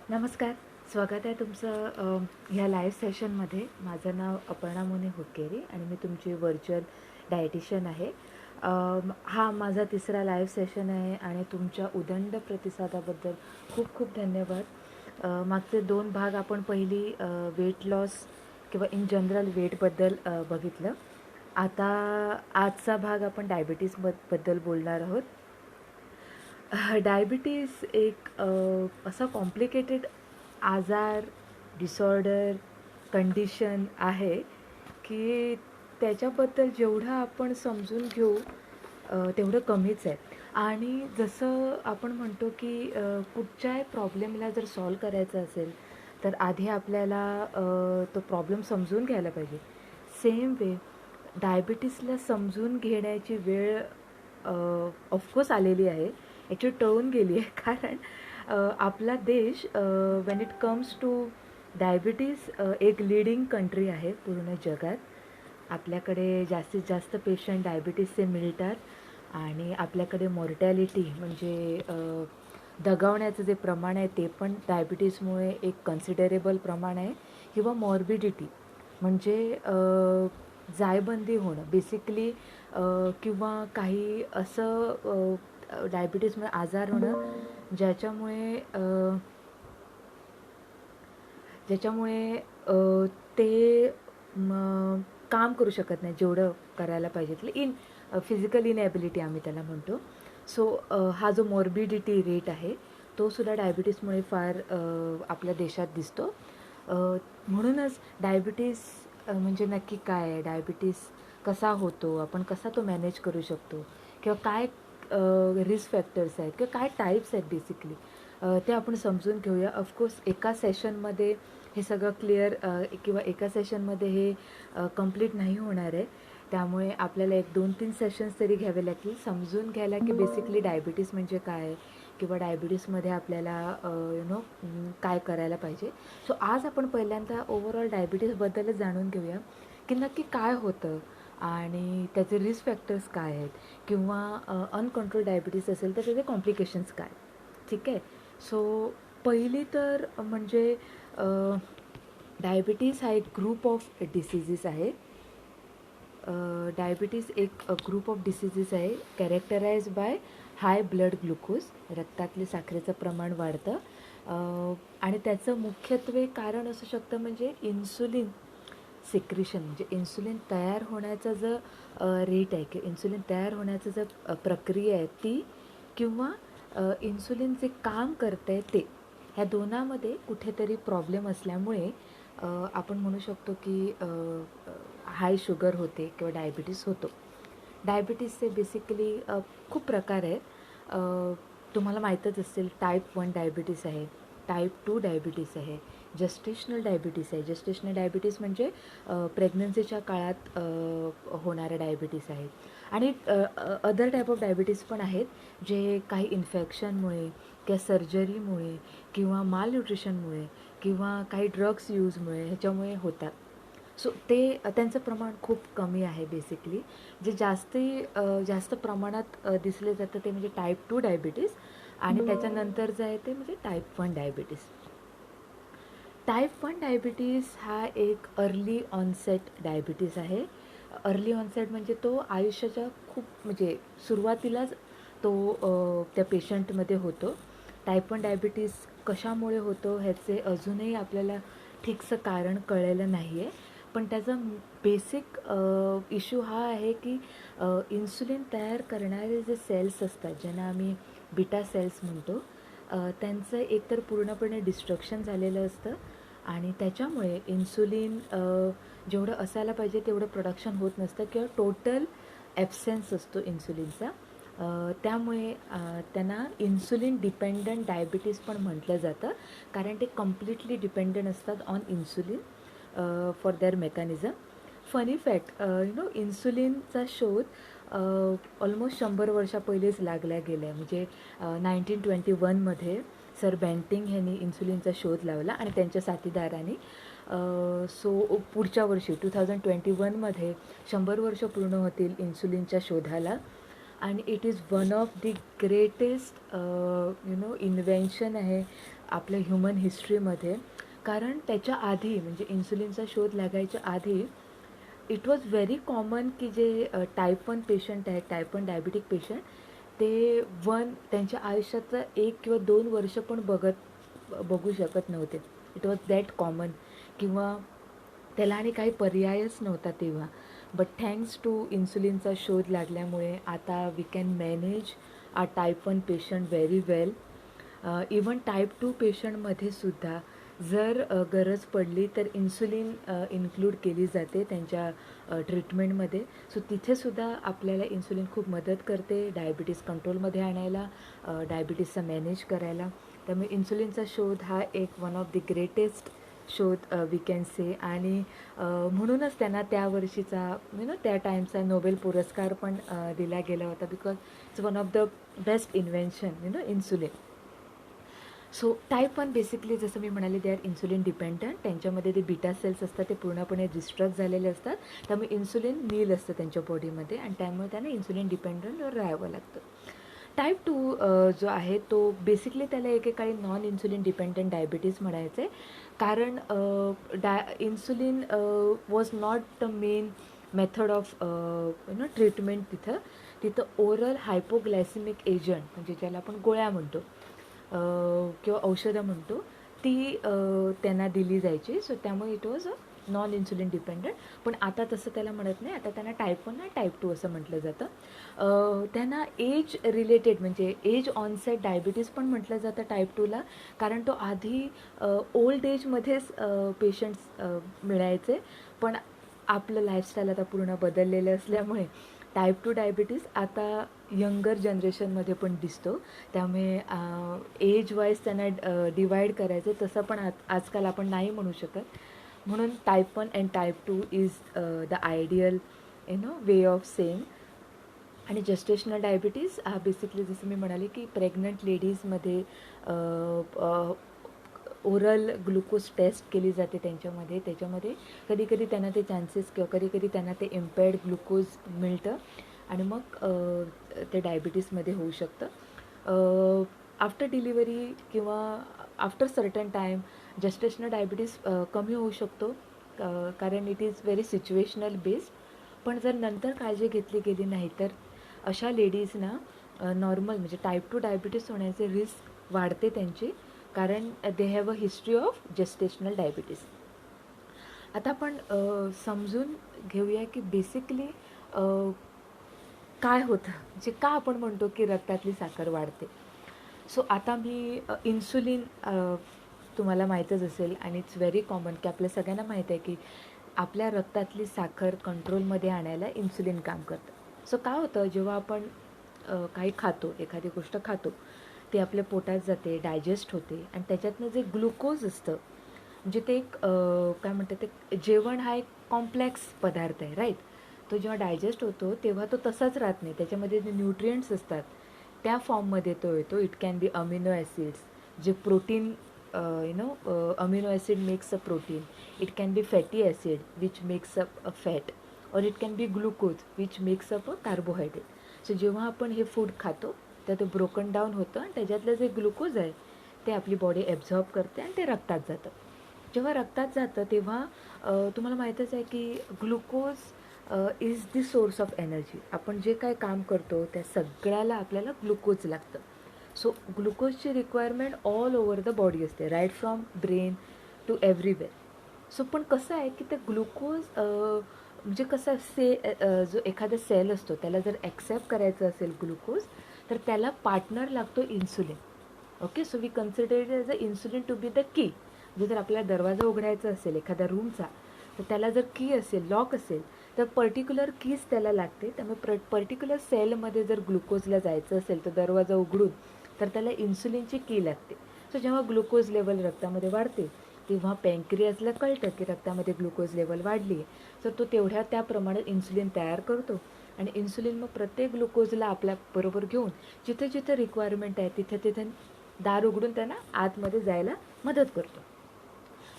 नमस्कार. स्वागत आहे तुमचं ह्या लाईव्ह सेशनमध्ये. माझं नाव अपर्णा मोने हुक्केरी आणि मी तुमची व्हर्च्युअल डायटिशियन आहे. हा माझा तिसरा लाईव्ह सेशन आहे आणि तुमच्या उदंड प्रतिसादाबद्दल खूप खूप धन्यवाद. मागचे 2 भाग आपण पहिली वेट लॉस किंवा इन जनरल वेटबद्दल बघितलं. आता आजचा भाग आपण डायबिटीसबद्दल बोलणार आहोत. डायबिटीज एक असा कॉम्प्लिकेटेड आजार, डिसऑर्डर, कंडिशन आहे की त्याच्याबद्दल जेवढं आपण समजून घेऊ तेवढं कमीच आहे. आणि जसं आपण म्हणतो की कुठच्याही प्रॉब्लेमला जर सॉल्व करायचं असेल तर आधी आपल्याला तो प्रॉब्लेम समजून घ्यायला पाहिजे. सेम वे डायबिटीसला समजून घेण्याची वेळ ऑफकोर्स आलेली आहे. ॲक्च्युली टळून गेली आहे कारण आपला देश Wien it comes to diabetes एक लीडिंग कंट्री आहे पूर्ण जगात. आपल्याकडे जास्तीत जास्त पेशंट डायबिटीसचे मिळतात आणि आपल्याकडे मॉर्टॅलिटी म्हणजे दगावण्याचं जे प्रमाण आहे ते पण डायबिटीसमुळे एक कन्सिडरेबल प्रमाण आहे. किंवा मॉर्बिडिटी म्हणजे जायबंदी होणं बेसिकली किंवा काही असं डायबिटीसमुळे आजार होणं ज्याच्यामुळे ते काम करू शकत नाही जेवढं करायला पाहिजे. फिजिकल इनॅबिलिटी आम्ही त्याला म्हणतो. सो हा जो मॉर्बिडिटी रेट आहे तो सुद्धा डायबिटीसमुळे फार आपल्या देशात दिसतो. म्हणूनच डायबिटीस म्हणजे नक्की काय आहे, डायबिटीस कसा होतो, आपण कसा तो मॅनेज करू शकतो किंवा काय रिस्क फॅक्टर्स आहेत किंवा काय टाईप्स आहेत बेसिकली ते आपण समजून घेऊया. ऑफकोर्स एका सेशनमध्ये हे सगळं क्लिअर किंवा एका सेशनमध्ये हे कंप्लीट नाही होणार आहे. त्यामुळे आपल्याला 1-2-3 सेशन्स तरी घ्यावे लागतील समजून घ्यायला की बेसिकली डायबिटीस म्हणजे काय किंवा डायबिटीसमध्ये आपल्याला काय करायला पाहिजे. सो आज आपण पहिल्यांदा ओव्हरऑल डायबिटीसबद्दलच जाणून घेऊया की नक्की काय होतं आणि त्याचे रिस्क फॅक्टर्स काय आहेत किंवा अनकंट्रोल डायबिटीस असेल तर त्याचे कॉम्प्लिकेशन्स काय. ठीक आहे. सो पहिली तर म्हणजे डायबिटीस हा एक ग्रुप ऑफ डिसिजीस आहे. डायबिटीस एक ग्रुप ऑफ डिसिजीस आहे characterize by high blood glucose. रक्तातले साखरेचं प्रमाण वाढतं आणि त्याचं मुख्यत्वे कारण असू शकतं म्हणजे इन्सुलिन सिक्रिशन म्हणजे इन्सुलिन तयार होण्याचं जो रेट आहे किंवा इन्सुलिन तयार होण्याचं जर प्रक्रिया आहे ती किंवा इन्सुलिन जे काम करतं आहे ते ह्या दोनामध्ये कुठेतरी प्रॉब्लेम असल्यामुळे आपण म्हणू शकतो की हाय शुगर होते किंवा डायबिटीस होतो. डायबिटीसचे बेसिकली खूप प्रकार आहेत. तुम्हाला माहीतच असेल टाईप 1 डायबिटीस आहे, टाईप 2 डायबिटीस आहे, जस्टेशनल डायबिटीस आहे. जस्टेशनल डायबिटीस म्हणजे प्रेग्नन्सीच्या काळात होणारे डायबिटीस आहेत. आणि अदर टाईप ऑफ डायबिटीस पण आहेत जे काही इन्फेक्शनमुळे किंवा सर्जरीमुळे किंवा माल न्यूट्रिशनमुळे किंवा काही ड्रग्स यूजमुळे ह्याच्यामुळे होतात. सो ते त्यांचं प्रमाण खूप कमी आहे बेसिकली. जे जास्त प्रमाणात दिसले जातं ते म्हणजे टाईप 2 डायबिटीस आणि त्याच्यानंतर जे आहे ते म्हणजे टाईप 1 डायबिटीस. टाईप 1 डायबिटीस हा एक अर्ली ऑनसेट डायबिटीस आहे. अर्ली ऑनसेट म्हणजे तो आयुष्याच्या खूप म्हणजे सुरुवातीलाच तो त्या पेशंटमध्ये होतो. टाईप 1 डायबिटीस कशामुळे होतो ह्याचे अजूनही आपल्याला ठीकसं कारण कळलेलं नाही आहे. पण त्याचा बेसिक इश्यू हा आहे की इन्सुलिन तयार करणारे जे सेल्स असतात ज्यांना आम्ही बीटा सेल्स म्हणतो त्यांचं एकतर पूर्णपणे डिस्ट्रक्शन झालेलं असतं आणि त्याच्यामुळे इन्सुलिन जेवढं असायला पाहिजे तेवढं प्रोडक्शन होत नसतं किंवा टोटल ॲब्सेन्स असतो इन्सुलिनचा. त्यामुळे त्यांना इन्सुलिन डिपेंडंट डायबिटीस पण म्हटलं जातं कारण ते कम्प्लिटली डिपेंडंट असतात on insulin for their mechanism. Funny fact इन्सुलिनचा शोध ऑलमोस्ट 100 वर्षा पहिलेच लागला गेला आहे. म्हणजे 1921मध्ये सर बेंटिंग ह्यांनी इन्सुलिनचा शोध लावला आणि त्यांच्या साथीदारांनी. सो पुढच्या वर्षी 2021मध्ये 100 वर्ष पूर्ण होतील इन्सुलिनच्या शोधाला. आणि it is one of the greatest invention आहे आपल्या ह्युमन हिस्ट्रीमध्ये. कारण त्याच्या आधी म्हणजे इन्सुलिनचा शोध लागायच्या आधी इट वॉज व्हेरी कॉमन की जे टाईप 1 पेशंट आहेत, टाईप 1 डायबिटिक पेशंट, ते त्यांच्या आयुष्याचं 1 किंवा 2 वर्ष पण बघू शकत नव्हते. इट वॉज दॅट कॉमन, किंवा त्याला आणि काही पर्यायच नव्हता तेव्हा. बट थँक्स टू इन्सुलिनचा शोध लागल्यामुळे आता we can manage a type 1 patient very well. Even type 2 पेशंटमध्ये सुद्धा जर गरज पडली तर इन्सुलिन इन्क्लूड केली जाते त्यांच्या ट्रीटमेंटमध्ये. सो तिथेसुद्धा आपल्याला इन्सुलिन खूप मदत करते डायबिटीस कंट्रोलमध्ये आणायला, डायबिटीसचा मॅनेज करायला. त्यामुळे इन्सुलिनचा शोध हा एक वन ऑफ द ग्रेटेस्ट शोध वी कॅन से. आणि म्हणूनच त्यांना त्या वर्षीचा त्या टाईमचा नोबेल पुरस्कार पण दिला गेला होता, because it's one of the best invention insulin. So type 1 basically जसं मी म्हणाले दे आर इन्सुलिन डिपेंडंट. त्यांच्यामध्ये ते बीटा सेल्स असतात ते पूर्णपणे डिस्ट्रक्ट झालेले असतात, त्यामुळे इन्सुलिन नील असतं त्यांच्या बॉडीमध्ये आणि त्यामुळे त्यांना इन्सुलिन डिपेंडंट राहावं लागतं. टाईप 2 जो आहे तो बेसिकली त्याला एकेकाळी नॉन इन्सुलिन डिपेंडंट डायबिटीज म्हणायचे, कारण insulin was not the main method of treatment. तिथं ओरल हायपोग्लायसिमिक एजंट म्हणजे ज्याला आपण गोळ्या म्हणतो किंवा औषधं म्हणतो ती त्यांना दिली जायची. सो त्यामुळे it was non insulin dependent. पण आता तसं त्याला म्हणत नाही, आता त्यांना टाईप 1 आणि टाईप 2 असं म्हटलं जातं. त्यांना एज रिलेटेड म्हणजे एज ऑनसेट डायबिटीज पण म्हटलं जातं टाईप 2ला, कारण तो आधी ओल्ड एजमध्येच पेशंट्स मिळायचे. पण आपलं लाईफस्टाईल आता पूर्ण बदललेलं असल्यामुळे टाईप 2 डायबिटीज आता यंगर जनरेशनमध्ये पण दिसतो. त्यामुळे एज वाईज त्यांना डिवाईड करायचं तसं पण आजकाल आपण नाही म्हणू शकत. म्हणून type 1 and type 2 is the ideal way of saying. आणि जस्टेशनल डायबिटीज हा बेसिकली जसं मी म्हणाले की प्रेग्नंट लेडीजमध्ये ओरल ग्लुकोज टेस्ट केली जाते त्यांच्यामध्ये. त्याच्यामध्ये कधीकधी त्यांना ते चान्सेस किंवा कधीकधी त्यांना ते इम्पेअर्ड ग्लुकोज मिळतं आणि मग ते डायबिटीसमध्ये होऊ शकतं. आफ्टर डिलिव्हरी किंवा after certain time gestational diabetes कमी होऊ शकतो, कारण it is very situational based. पण जर नंतर काळजी घेतली गेली नाही तर अशा लेडीजना नॉर्मल म्हणजे टाईप 2 डायबिटीस होण्याचे रिस्क वाढते त्यांची, कारण they have a history of gestational diabetes. आता आपण समजून घेऊया की बेसिकली काय होतं, जे का आपण म्हणतो की रक्तातली साखर वाढते. सो आता मी इन्सुलिन तुम्हाला माहीतच असेल आणि इट्स व्हेरी कॉमन की आपल्या सगळ्यांना माहीत आहे की आपल्या रक्तातली साखर कंट्रोलमध्ये आणायला इन्सुलिन काम करतं. सो काय होतं, जेव्हा आपण काही खातो, एखादी गोष्ट खातो, ते आपल्या पोटात जाते, डायजेस्ट होते आणि त्याच्यातनं जे ग्लुकोज असतं म्हणजे ते एक काय म्हणतात ते जेवण हा एक कॉम्प्लेक्स पदार्थ आहे, राईट. तो जेव्हा डायजेस्ट होतो तेव्हा तो तसाच राहत नाही, त्याच्यामध्ये जे न्यूट्रियंट्स असतात त्या फॉर्ममध्ये तो येतो. It can be amino acids जे protein amino acid makes a protein. It can be fatty acid which makes up a fat, और it can be glucose which makes up a carbohydrate. So जेव्हा आपण हे food खातो तर ते broken down होतं आणि त्याच्यातलं जे ग्लुकोज आहे ते आपली बॉडी ॲब्झॉर्ब करते आणि ते रक्तात जातं. जेव्हा रक्तात जातं तेव्हा तुम्हाला माहीतच आहे की glucose is the source of energy. आपण जे काय काम करतो त्या सगळ्याला आपल्याला ग्लुकोज लागतं. सो ग्लुकोजची requirement all over the body असते, right from brain to everywhere. So पण कसं आहे की ते ग्लुकोज म्हणजे कसं जो एखादा सेल असतो त्याला जर ॲक्सेप्ट करायचं असेल ग्लुकोज तर त्याला पार्टनर लागतो insulin. Okay, so we consider it as a insulin to be the key. म्हणजे जर आपल्याला दरवाजा उघडायचा असेल एखाद्या रूमचा तर त्याला जर की असेल, लॉक असेल, तर पर्टिक्युलर कीज त्याला लागते. त्यामुळे पर्टिक्युलर सेलमध्ये जर ग्लुकोजला जायचं असेल तर दरवाजा उघडून तर त्याला इन्सुलिनची की लागते. सो जेव्हा ग्लुकोज लेवल रक्तामध्ये वाढते तेव्हा पँक्रियासला कळतं की रक्तामध्ये ग्लुकोज लेवल वाढली आहे, तर तो तेवढ्या त्या प्रमाणात इन्सुलिन तयार करतो आणि इन्सुलिन मग प्रत्येक ग्लुकोजला आपल्याबरोबर घेऊन जिथे जिथे रिक्वायरमेंट आहे तिथे तिथे दार उघडून त्यांना आतमध्ये जायला मदत करतो.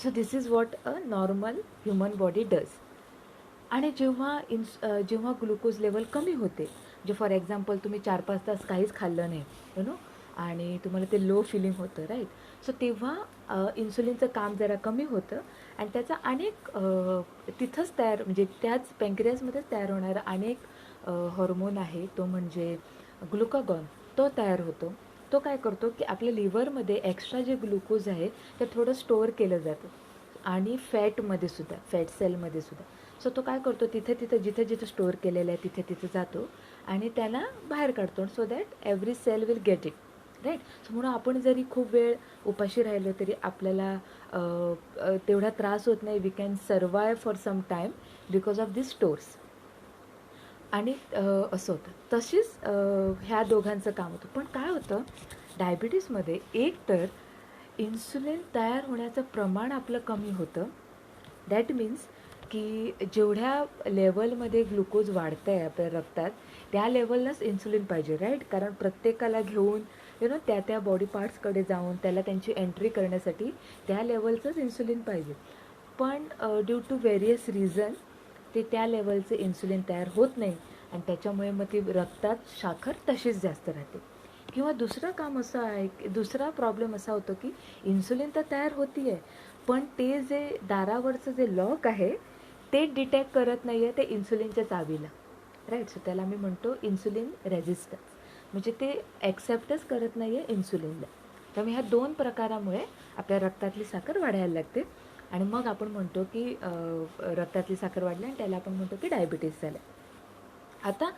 So this is what a normal human body does. आणि जेव्हा ग्लुकोज लेवल कमी होते, म्हणजे फॉर एक्झाम्पल तुम्ही 4-5 तास काहीच खाल्लं नाही आणि तुम्हाला ते लो फिलिंग होतं, राईट. सो तेव्हा इन्सुलिनचं काम जरा कमी होतं आणि त्याचा अनेक तिथंच तयार म्हणजे त्याच पँक्रियासमध्येच तयार होणारा अनेक हॉर्मोन आहे, तो म्हणजे ग्लुकागॉन. तो तयार होतो. तो काय करतो की आपल्या लिव्हरमध्ये एक्स्ट्रा जे ग्लुकोज आहे ते थोडं स्टोअर केलं जातं आणि फॅटमध्ये सुद्धा, फॅट सेलमध्ये सुद्धा. सो तो काय करतो, जिथे जिथे स्टोअर केलेलं आहे तिथे जातो आणि त्याला बाहेर काढतो, so that every cell will get it, right. So म्हणून आपण जरी खूप वेळ उपाशी राहिलो तरी आपल्याला तेवढा त्रास होत नाही. We can survive for some time because of this stores. आणि असं होतं. तशीच ह्या दोघांचं काम होतं. पण काय होतं, डायबिटीसमध्ये एक तर इन्सुलिन तयार होण्याचं प्रमाण आपलं कमी होतं. दॅट मीन्स की जेवढ्या लेवलमध्ये ग्लुकोज वाढतं आहे आपल्या रक्तात त्या लेवललाच इन्सुलिन पाहिजे, राईट. कारण प्रत्येकाला घेऊन त्या बॉडी पार्ट्सकडे जाऊन त्याला त्यांची एंट्री करण्यासाठी त्या लेवलचंच इन्सुलिन पाहिजे. पण ड्यू टू व्हेरियस रिझन ते त्या लेवलचे इन्सुलिन तयार होत नाही आणि त्याच्यामुळे मग ती रक्तात साखर तशीच जास्त राहते. किंवा दुसरं काम असं आहे, दुसरा प्रॉब्लेम असा होतो की इन्सुलिन तर तयार होती आहे पण ते जे दारावरचं जे लॉक आहे ते डिटेक्ट करत नाही आहे ते इन्सुलिनच्या चावीला, राईट. सो त्याला मी म्हणतो इन्सुलिन रेझिस्टन्स, म्हणजे ते ॲक्सेप्टच करत नाही आहे इन्सुलिनला. त्यामुळे ह्या 2 प्रकारामुळे आपल्या रक्तातली साखर वाढायला लागते आणि मग आपण म्हणतो की रक्तातली साखर वाढली आणि त्याला आपण म्हणतो की डायबिटीस झालं. आता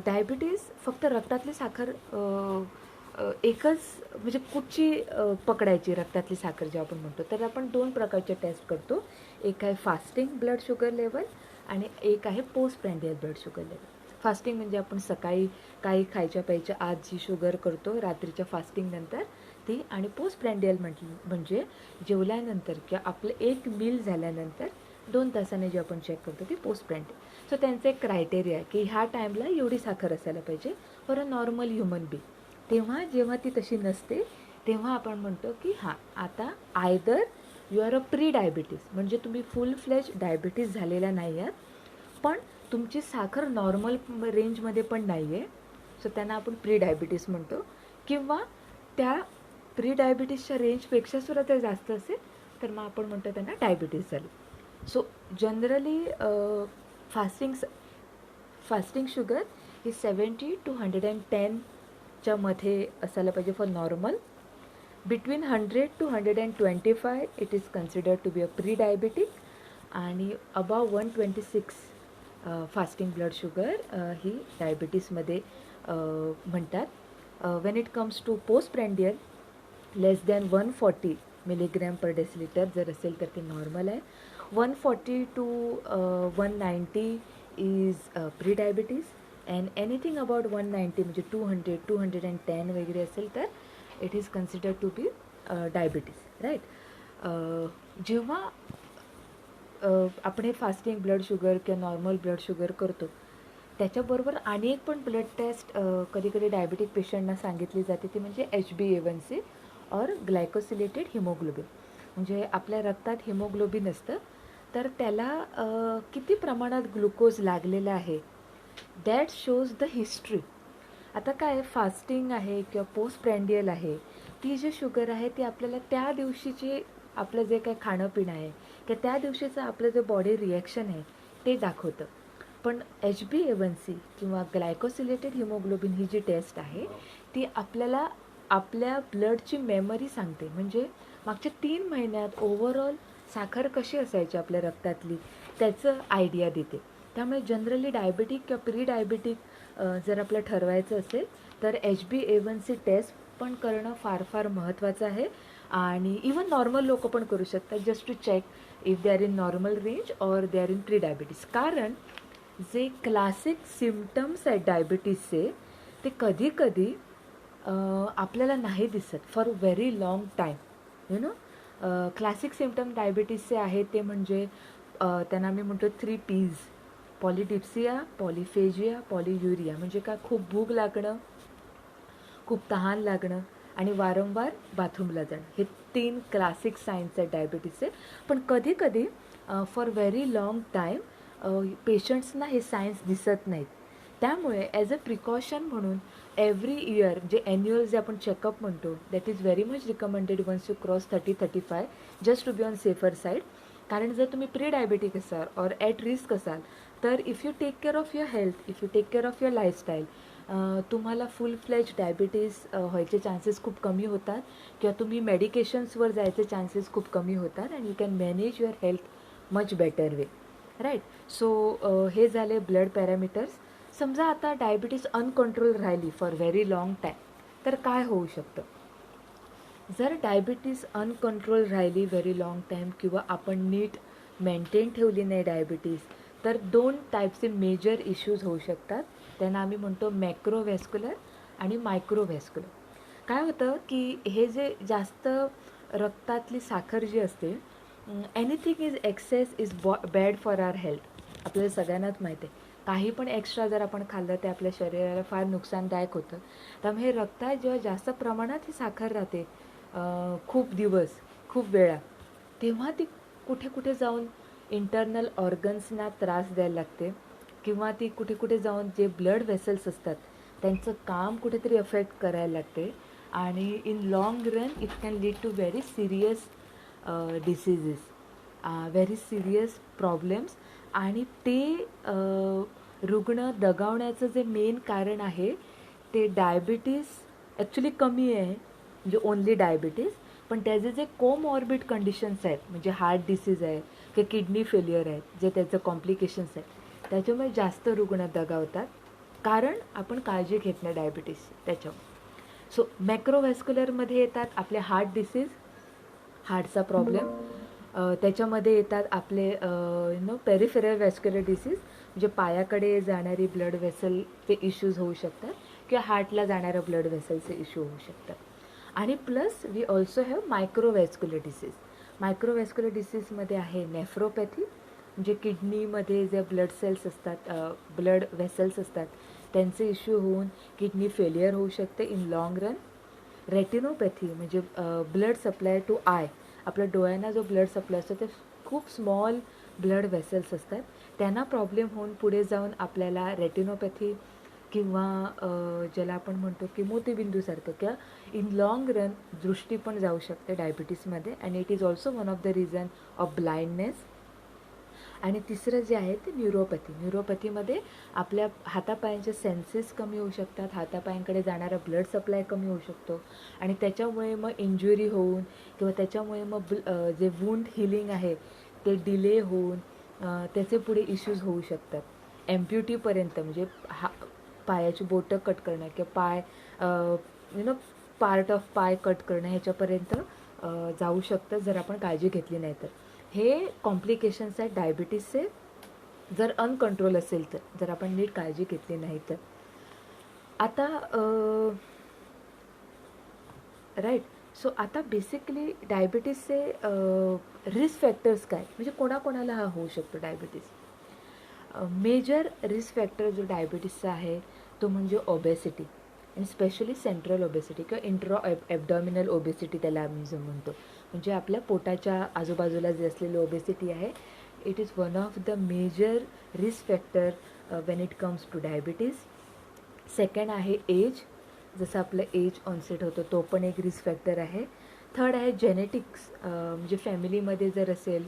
डायबिटीज फक्त रक्तातली साखर एकच म्हणजे कुठची पकडायची रक्तातली साखर जेव्हा आपण म्हणतो तर आपण 2 प्रकारचे टेस्ट करतो. एक आहे फास्टिंग ब्लड शुगर लेवल आणि एक आहे post prandial blood sugar level. Fasting म्हणजे आपण सकाळी काही खायच्या प्यायच्या आज जी शुगर करतो रात्रीच्या फास्टिंगनंतर ती, आणि पोस्ट प्रँडियल म्हणजे जेवल्यानंतर किंवा आपलं एक मील झाल्यानंतर 2 तासाने जे आपण चेक करतो ती पोस्ट प्रँडियल. सो त्यांचं एक क्रायटेरिया की ह्या टाईमला एवढी साखर असायला पाहिजे for a normal human being. जेव्हा ती तशी नसते तेव्हा आपण म्हणतो की हां आता either you are a pre diabetes, म्हणजे तुम्ही फुल फ्लेज डायबिटीज झालेला नाही आहात पण तुमची साखर नॉर्मल रेंजमध्ये पण नाही आहे, सो त्यांना आपण प्री डायबिटीज म्हणतो. किंवा त्या प्री डायबिटीजच्या रेंजपेक्षा सुद्धा जर जास्त असेल तर मग आपण म्हणतो त्यांना डायबिटीज झाली. सो जनरली फास्टिंग शुगर ही 70 to 110च्या मध्ये असायला पाहिजे for normal. Between 100 to 125 it is considered to be a pre diabetic आणि अबाव 126 फास्टिंग ब्लड शुगर ही डायबिटीसमध्ये म्हणतात. When it comes to post prandial less than 140 milligram per decilitre जर असेल तर ते नॉर्मल आहे. 140 to 190 is pre diabetes and anything about 190 म्हणजे 200 210 वगैरे असेल तर it is considered to be diabetes, right. जेव्हा आपण हे फास्टिंग ब्लड शुगर किंवा नॉर्मल ब्लड शुगर करतो त्याच्याबरोबर अनेक पण ब्लड टेस्ट कधी कधी डायबिटिक पेशंटना सांगितली जाते ती म्हणजे HbA1c और ग्लायकोसिलेटेड हिमोग्लोबिन. म्हणजे आपल्या रक्तात हिमोग्लोबिन असतं तर त्याला किती प्रमाणात ग्लुकोज लागलेला आहे दॅट शोज द हिस्ट्री. आता काय फास्टिंग आहे किंवा पोस्ट प्रँडियल आहे ती जी शुगर आहे ती आपल्याला त्या दिवशीची आपलं जे काही खाणं पिणं आहे किंवा त्या दिवशीचं आपलं जे बॉडी रिॲक्शन आहे ते दाखवतं. पण HbA1c किंवा ग्लायकोसिलेटेड हिमोग्लोबिन ही जी टेस्ट आहे ती आपल्याला आपल्या ब्लडची मेमरी सांगते. म्हणजे मागच्या 3 महिन्यात ओव्हरऑल साखर कशी असायची आपल्या रक्तातली त्याचं आयडिया देते. त्यामुळे जनरली डायबिटिक किंवा प्री डायबिटिक जर आपलं ठरवायचं असेल तर HbA1c टेस्ट पण करणं फार फार महत्त्वाचं आहे. आणि इवन नॉर्मल लोक पण करू शकतात just to check if they are in normal range और they are in pre diabetes. कारण जे क्लासिक सिम्पटम्स आहेत डायबिटीजचे ते कधी कधी आपल्याला नाही दिसत for very long time. Classic symptom डायबिटीजचे आहेत ते म्हणजे त्यांना मी म्हणतो 3 Ps: पॉलिडिप्सिया, पॉलिफेजिया, पॉलियुरिया. म्हणजे काय, खूप भूक लागणं, खूप तहान लागणं आणि वारंवार बाथरूमला जाणं. हे 3 क्लासिक सायन्स आहेत डायबिटीजचे. पण कधी कधी फॉर व्हेरी लाँग टाईम पेशंट्सना हे सायन्स दिसत नाहीत. त्यामुळे ॲज अ प्रिकॉशन म्हणून एव्हरी इयर जे ॲन्युअल जे आपण चेकअप म्हणतो that is very much recommended once you cross 30-35 just to be on safer side. कारण जर तुम्ही प्री डायबेटिक असाल और ॲट रिस्क असाल तर if you take care of your health, if you take care of your lifestyle, तुम्हाला full फ्लेज diabetes व्हायचे चान्सेस खूप कमी होतात किंवा तुम्ही मेडिकेशन्सवर जायचे चान्सेस खूप कमी होतात and you can manage your health much better way. Right. So हे झाले ब्लड पॅरामीटर्स. समजा आता डायबिटीज अनकंट्रोल राहिली फॉर व्हेरी लाँग टाईम तर काय होऊ शकतं. जर डायबिटीज अनकंट्रोल राहिली व्हेरी लाँग टाईम किंवा आपण नीट मेंटेन ठेवली नाही डायबिटीज तर 2 टाईपचे मेजर इश्यूज होऊ शकतात. त्यांना आम्ही म्हणतो मॅक्रोव्हॅस्क्युलर आणि मायक्रोव्हॅस्क्युलर. काय होतं की हे जे जास्त रक्तातली साखर जी असते, anything is excess is bad for our health. आपल्याला सगळ्यांनाच माहिती आहे काही पण एक्स्ट्रा जर आपण खाल्लं ते आपल्या शरीराला फार नुकसानदायक होतं. त्यामुळे हे रक्तात जेव्हा जास्त प्रमाणात ही साखर राहते खूप दिवस खूप वेळा, तेव्हा ती कुठे कुठे जाऊन इंटरनल ऑर्गन्सना त्रास द्यायला लागते किंवा ती कुठे कुठे जाऊन जे ब्लड व्हेसल्स असतात त्यांचं काम कुठेतरी अफेक्ट करायला लागते आणि in long run it can lead to very serious diseases, very serious problems. आणि ते रुग्ण दगावण्याचं जे मेन कारण आहे ते डायबिटीज ॲक्च्युली कमी आहे, म्हणजे ओन्ली डायबिटीज, पण त्याचे जे कोमॉर्बिड कंडिशन्स आहेत म्हणजे हार्ट डिसीज आहे किंवा किडनी फेल्युअर आहेत जे त्याचं कॉम्प्लिकेशन्स आहेत त्याच्यामुळे जास्त रुग्ण दगावतात कारण आपण काळजी घेत नाही डायबिटीज त्याच्यामुळे. सो मॅक्रोव्हॅस्क्युलरमध्ये येतात आपले हार्ट डिसीज, हार्टचा प्रॉब्लेम. त्याच्यामध्ये येतात आपले पेरिफेरल व्हॅस्क्युलर डिसीज म्हणजे पायाकडे जाणारी ब्लड व्हेसलचे इश्यूज होऊ शकतात किंवा हार्टला जाणाऱ्या ब्लड व्हेसलचे इश्यू होऊ शकतात. आणि plus we also have microvascular disease. Microvascular डिसीजमध्ये आहे नेफ्रोपॅथी म्हणजे किडनीमध्ये जे ब्लड सेल्स असतात, ब्लड व्हेसल्स असतात त्यांचे इश्यू होऊन किडनी फेल्युअर होऊ शकते इन लाँग रन. रेटिनोपॅथी म्हणजे ब्लड सप्लाय टू आय, आपल्या डोळ्यांना जो ब्लड सप्लाय असतो ते खूप स्मॉल ब्लड व्हेसल्स असतात त्यांना प्रॉब्लेम होऊन पुढे जाऊन आपल्याला रेटिनोपॅथी किंवा ज्याला आपण म्हणतो की मोतीबिंदूसारखं किंवा इन लाँग रन दृष्टी पण जाऊ शकते डायबिटीसमध्ये and it is also one of the reason of blindness. आणि तिसरं जे आहे ते न्यूरोपॅथी. न्यूरोपॅथीमध्ये आपल्या हातापायांचे सेन्सेस कमी होऊ शकतात, हातापायांकडे जाणारा ब्लड सप्लाय कमी होऊ शकतो आणि त्याच्यामुळे मग इंजुरी होऊन किंवा त्याच्यामुळे मग जे वुंड हिलिंग आहे ते डिले होऊन त्याचे पुढे इश्यूज होऊ शकतात. एम्प्युटीपर्यंत म्हणजे पायाची बोटं कट करणं किंवा पाय पार्ट ऑफ पाय कट करणं ह्याच्यापर्यंत जाऊ शकतं जर आपण काळजी घेतली नाही तर. हे कॉम्प्लिकेशन्स आहेत डायबिटीसचे जर अनकंट्रोल असेल तर, जर आपण नीट काळजी घेतली नाही तर. आता राईट. सो आता बेसिकली डायबिटीसचे रिस्क फॅक्टर्स काय म्हणजे कोणाकोणाला हा होऊ शकतो डायबिटीस. मेजर रिस्क फॅक्टर जो डायबिटीसचा आहे तो म्हणजे ओबेसिटी आणि स्पेशली सेंट्रल ओबेसिटी किंवा इंट्रा ॲबडॉमिनल ओबेसिटी त्याला आम्ही जो म्हणतो, म्हणजे आपल्या पोटाच्या आजूबाजूला जे असलेली ओबेसिटी आहे it is one of the major risk factor when it comes to diabetes. Second आहे एज, जसं आपलं एज ऑनसेट होतो तो पण एक रिस्क फॅक्टर आहे. थर्ड आहे जेनेटिक्स, म्हणजे फॅमिलीमध्ये जर असेल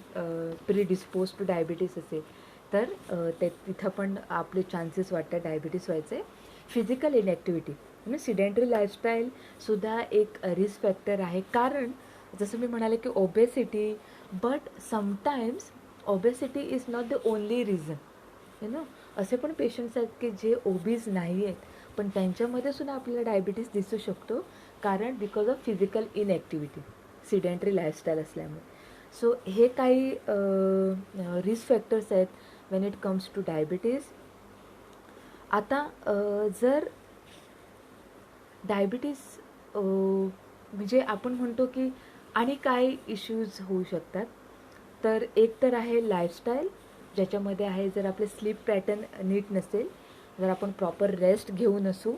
प्रीडिस्पोज टू डायबिटीस असेल तर तिथं पण आपले चान्सेस वाटतात डायबिटीस व्हायचे. फिजिकल इनॅक्टिव्हिटी म्हणजे सिडेंटरी लाईफस्टाईलसुद्धा एक रिस्क फॅक्टर आहे कारण जसं मी म्हणाले की obesity, but sometimes obesity is not the only reason. असे पण पेशंट्स आहेत की जे ओबीज नाही आहेत पण त्यांच्यामध्ये सुद्धा आपल्याला डायबिटीस दिसू शकतो कारण because of physical inactivity, sedentary lifestyle असल्यामुळे. सो हे काही रिस्क फॅक्टर्स आहेत when it comes to diabetes. आता जर डायबिटीस म्हणजे आपण म्हणतो की आणि काय इश्यूज होऊ शकतात तर एक तर आहे लाईफस्टाईल ज्याच्यामध्ये आहे जर आपले स्लीप पॅटर्न नीट नसेल, जर आपण प्रॉपर रेस्ट घेऊ नसू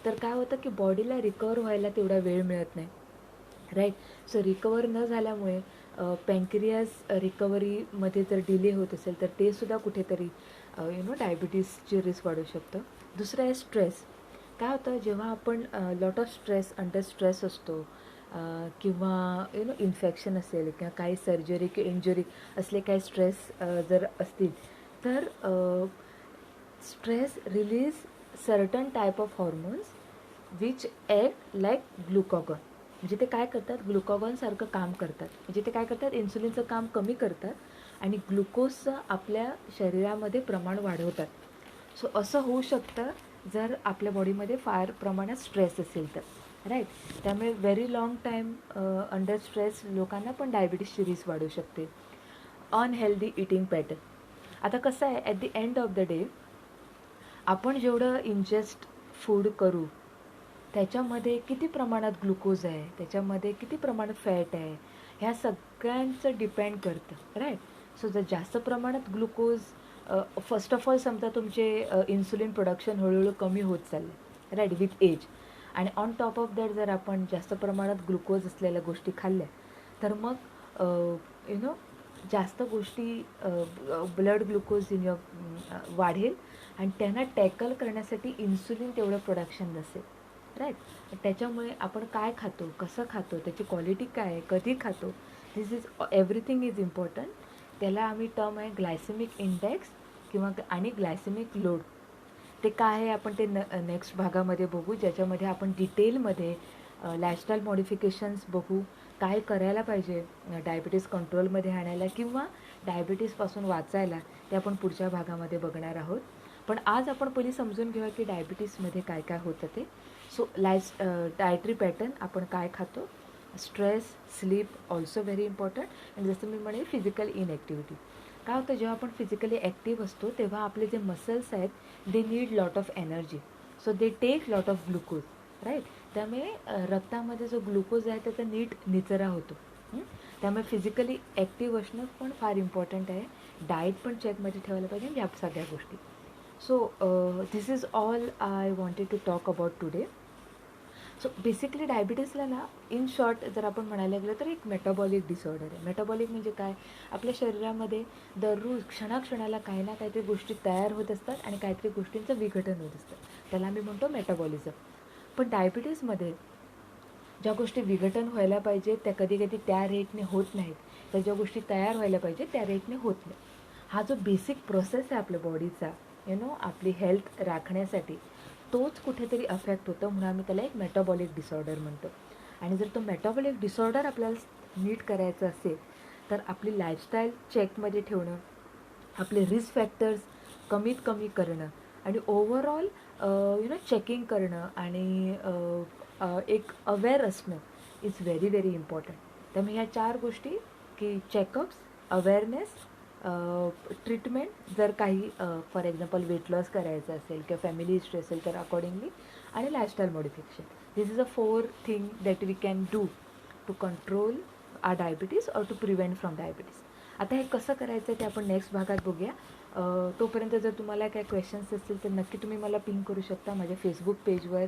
तर काय होतं की बॉडीला रिकवर व्हायला तेवढा वेळ मिळत नाही. राईट. सो रिकवर न झाल्यामुळे पँक्रियाज रिकवरीमध्ये जर डिले होत असेल तर ते सुद्धा कुठेतरी डायबिटीसची रिस्क वाढू शकतं. दुसरं आहे स्ट्रेस. काय होतं जेव्हा आपण lot of stress, under stress असतो, किंवा इन्फेक्शन असेल किंवा काही सर्जरी किंवा इंजुरी असले काही स्ट्रेस जर असतील, तर stress release certain type of hormones which act like glucagon. म्हणजे ते काय करतात, ग्लुकॉगॉनसारखं काम करतात. म्हणजे ते काय करतात, इन्सुलिनचं काम कमी करतात आणि ग्लुकोजचं आपल्या शरीरामध्ये प्रमाण वाढवतात. सो असं होऊ शकतं जर आपल्या बॉडीमध्ये फार प्रमाणात स्ट्रेस असेल तर, राईट. त्यामुळे very long time under stress लोकांना पण डायबिटीजची रिस्क वाढू शकते. Unhealthy eating pattern. आता कसं आहे, at the end of the day आपण जेवढं इंजेस्ट फूड करू त्याच्यामध्ये किती प्रमाणात ग्लुकोज आहे, त्याच्यामध्ये किती प्रमाणात फॅट आहे, ह्या सगळ्यांचं डिपेंड करतं, राईट. सो जर जास्त प्रमाणात ग्लुकोज, फर्स्ट ऑफ ऑल समजा तुमचे इन्सुलिन प्रोडक्शन हळूहळू कमी होत चाललं, राईट, विथ एज. आणि ऑन टॉप ऑफ दॅट जर आपण जास्त प्रमाणात ग्लुकोज असलेल्या गोष्टी खाल्ल्या तर मग जास्त गोष्टी, ब्लड ग्लुकोज इन वाढेल आणि त्यांना टॅकल करण्यासाठी इन्सुलिन तेवढं प्रोडक्शन नसेल, राईट. त्याच्यामुळे आपण काय खातो, कसं खातो, त्याची क्वालिटी काय आहे, कधी खातो, दिस इज एव्हरीथिंग इज इम्पॉर्टंट. त्याला आम्ही टर्म आहे ग्लायसेमिक इंडेक्स किंवा आणि ग्लायसेमिक लोड. ते काय आहे आपण ते नेक्स्ट भागामध्ये बघू, ज्याच्यामध्ये आपण डिटेलमध्ये लाईफस्टाईल मॉडिफिकेशन्स बघू, काय करायला पाहिजे डायबिटीस कंट्रोलमध्ये आणायला किंवा डायबिटीसपासून वाचायला, ते आपण पुढच्या भागामध्ये बघणार आहोत. पण आज आपण पहिली समजून घेऊया की डायबिटीसमध्ये काय काय होतं ते. सो डायटरी पॅटर्न, आपण काय खातो, stress, sleep also very important. आणि जसं मी म्हणे फिजिकल इनॲक्टिव्हिटी. काय होतं जेव्हा आपण फिजिकली ॲक्टिव्ह असतो तेव्हा आपले जे मसल्स आहेत they need lot of energy, so they take lot of glucose, right. त्यामुळे रक्तामध्ये जो ग्लुकोज आहे त्याचा नीट निचरा होतो. त्यामुळे फिजिकली ॲक्टिव्ह असणं पण फार इम्पॉर्टंट आहे. डाएट पण चेकमध्ये ठेवायला पाहिजे, ह्या सगळ्या गोष्टी. So this is all I wanted to talk about today. So basically डायबिटीसला ना, इन शॉर्ट जर आपण म्हणायला गेलं तर एक मेटाबॉलिक डिसऑर्डर आहे. मेटाबॉलिक म्हणजे काय, आपल्या शरीरामध्ये दररोज क्षणाक्षणाला काही ना काहीतरी गोष्टी तयार होत असतात आणि काहीतरी गोष्टींचं विघटन होत असतं, त्याला आम्ही म्हणतो मेटाबॉलिझम. पण डायबिटीसमध्ये ज्या गोष्टी विघटन व्हायला पाहिजे त्या कधी कधी त्या रेटने होत नाहीत, तर ज्या गोष्टी तयार व्हायला पाहिजे त्या रेटने होत नाही. हा जो बेसिक प्रोसेस आहे आपल्या बॉडीचा, आपली हेल्थ राखण्यासाठी, तोच कुठेतरी अफेक्ट होतो, म्हणून आम्ही त्याला एक मेटाबॉलिक डिसऑर्डर म्हणतो. आणि जर तो मेटाबॉलिक डिसऑर्डर आपल्याला नीट करायचं असेल तर आपली लाईफस्टाईल चेकमध्ये ठेवणं, आपले रिस्क फॅक्टर्स कमीत कमी करणं आणि ओव्हरऑल चेकिंग करणं आणि एक अवेअर असणं इज व्हेरी व्हेरी इम्पॉर्टंट. त्यामुळे ह्या 4 गोष्टी की चेकअप्स, अवेअरनेस, ट्रीटमेंट, जर काही फॉर एक्झाम्पल वेट लॉस करायचं असेल किंवा फॅमिली हिस्ट्री असेल तर अकॉर्डिंगली, आणि lifestyle modification. This is a 4 thing that we can do to control our diabetes or to prevent from diabetes. आता हे कसं करायचं आहे ते आपण नेक्स्ट भागात बघूया. तोपर्यंत जर तुम्हाला काही क्वेश्चन्स असतील तर नक्की तुम्ही मला पिंग करू शकता माझ्या फेसबुक पेजवर,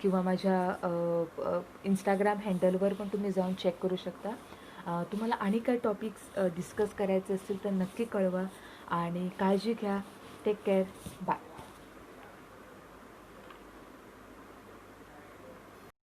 किंवा माझ्या इंस्टाग्राम हँडलवर पण तुम्ही जाऊन चेक करू शकता. तुम्हाला आणि काही टॉपिक्स डिस्कस करायचे असतील तर नक्की कळवा आणि काळजी घ्या. Take care. बाय.